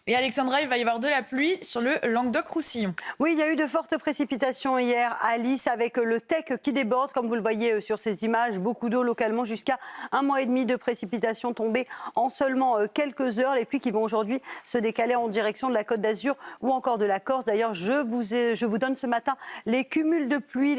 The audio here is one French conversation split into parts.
Et Alexandra, il va y avoir de la pluie sur le Languedoc-Roussillon. Oui, il y a eu de fortes précipitations hier à Lys avec le Tech qui déborde, comme vous le voyez sur ces images. Beaucoup d'eau localement, jusqu'à 1 mois et demi de précipitations tombées en seulement quelques heures. Les pluies qui vont aujourd'hui se décaler en direction de la Côte d'Azur ou encore de la Corse. D'ailleurs, je vous donne ce matin les cumuls de pluie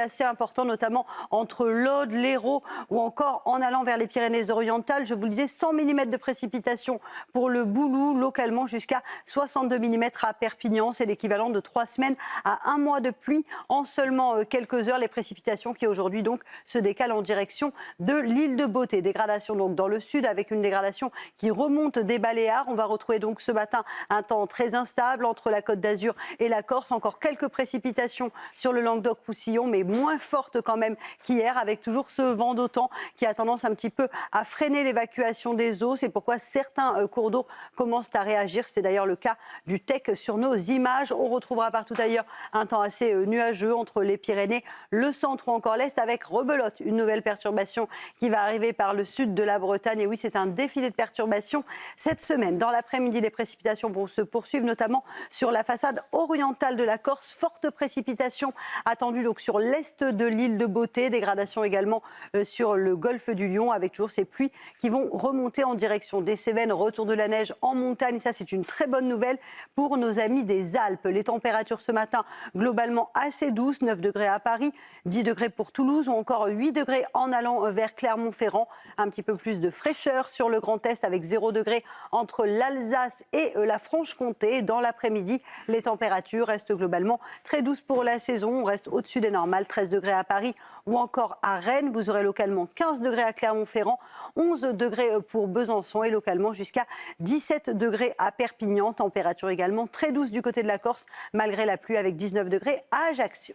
assez importants, notamment entre l'Aude, l'Hérault ou encore en allant vers les Pyrénées-Orientales. Je vous le disais, 100 mm de précipitations pour le Boulou, localement jusqu'à 62 mm à Perpignan. C'est l'équivalent de 3 semaines à 1 mois de pluie en seulement quelques heures. Les précipitations qui aujourd'hui donc se décalent en direction de l'île de Beauté. Dégradation donc dans le sud avec une dégradation qui remonte des Baléares. On va retrouver donc ce matin un temps très instable entre la Côte d'Azur et la Corse. Encore quelques précipitations sur le Languedoc-Roussillon, mais moins fortes quand même qu'hier, avec toujours ce vent d'autant qui a tendance un petit peu à freiner l'évacuation des eaux. C'est pourquoi certains cours d'eau commencent à réagir. C'est d'ailleurs le cas du Tech sur nos images. On retrouvera partout ailleurs un temps assez nuageux entre les Pyrénées, le centre ou encore l'Est, avec rebelote, une nouvelle perturbation qui va arriver par le sud de la Bretagne. Et oui, c'est un défilé de perturbations cette semaine. Dans l'après-midi, les précipitations vont se poursuivre, notamment sur la façade orientale de la Corse. Fortes précipitations attendues donc sur l'est de l'île de Beauté. Dégradation également sur le golfe du Lion, avec toujours ces pluies qui vont remonter en direction des Cévennes. Retour de la neige en montagne, ça c'est une très bonne nouvelle pour nos amis des Alpes. Les températures ce matin globalement assez douces, 9 degrés à Paris, 10 degrés pour Toulouse ou encore 8 degrés en allant vers Clermont-Ferrand. Un petit peu plus de fraîcheur sur le Grand Est avec 0 degré entre l'Alsace et la Franche-Comté. Dans l'après-midi, les températures restent globalement très douces pour la saison. On reste au-dessus des normales, 13 degrés à Paris ou encore à Rennes. Vous aurez localement 15 degrés à Clermont-Ferrand, 11 degrés pour Besançon et localement jusqu'à 17 degrés à Perpignan. Température également très douce du côté de la Corse, malgré la pluie, avec 19 degrés à Ajaccio.